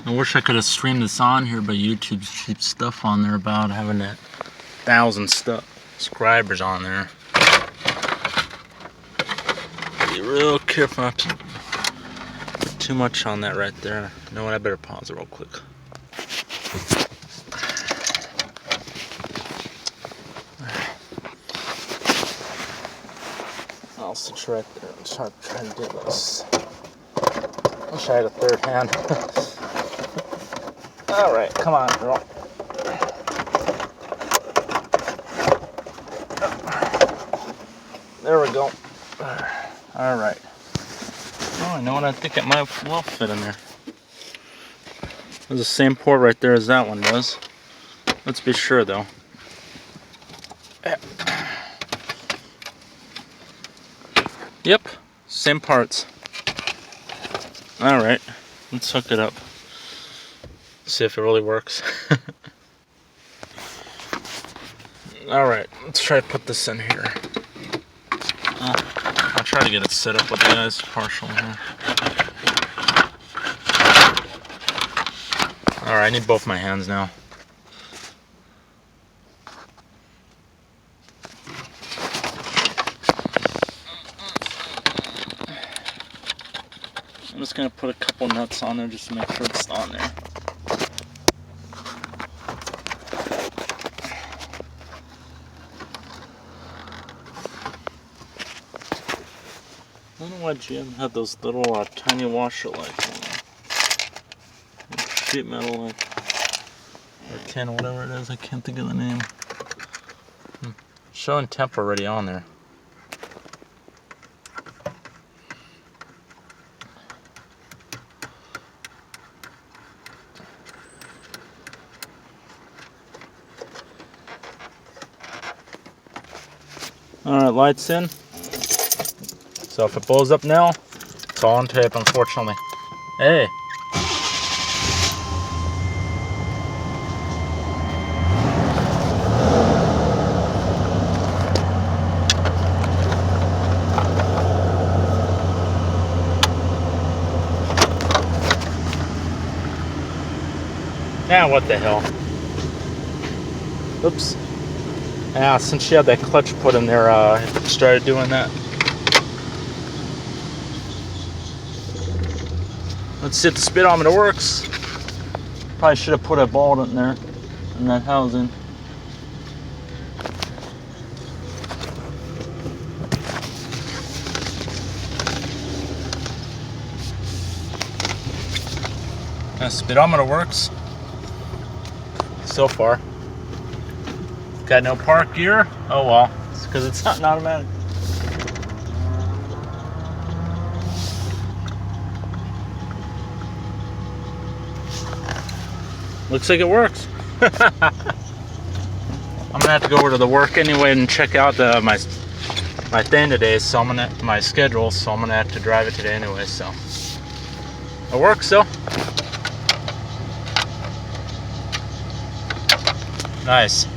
I wish I could have streamed this on here, but YouTube's cheap stuff on there about having that 1,000 subscribers on there. Be real careful not to put too much on that right there. You know what? I better pause it real quick. I'll sit right there and try to do this. Wish I had a third hand. Alright, come on, girl. There we go. Alright. Oh, I know what, I think it might well fit in there. There's the same port right there as that one does. Let's be sure though. Yep, same parts. Alright, let's hook it up. See if it really works. Alright, let's try to put this in here. I'll try to get it set up with you guys partial here. Alright, I need both my hands now. I'm just going to put a couple nuts on there just to make sure it's on there. I don't know why GM had those little tiny washer lights on there. Sheet metal like, or tin, whatever it is, I can't think of the name. Showing temp already on there. Alright, lights in. So if it blows up now, it's all on tape, unfortunately. Hey! Now what the hell? Oops. Yeah, since she had that clutch put in there, I started doing that. Let's see if the speedometer works. Probably should have put a bolt in there, in that housing. The speedometer works. So far. Got no park gear? Oh well, it's because it's not an automatic. Looks like it works. I'm gonna have to go over to the work anyway and check out my thing today. So my schedule. So I'm gonna have to drive it today anyway. So it works though. Nice.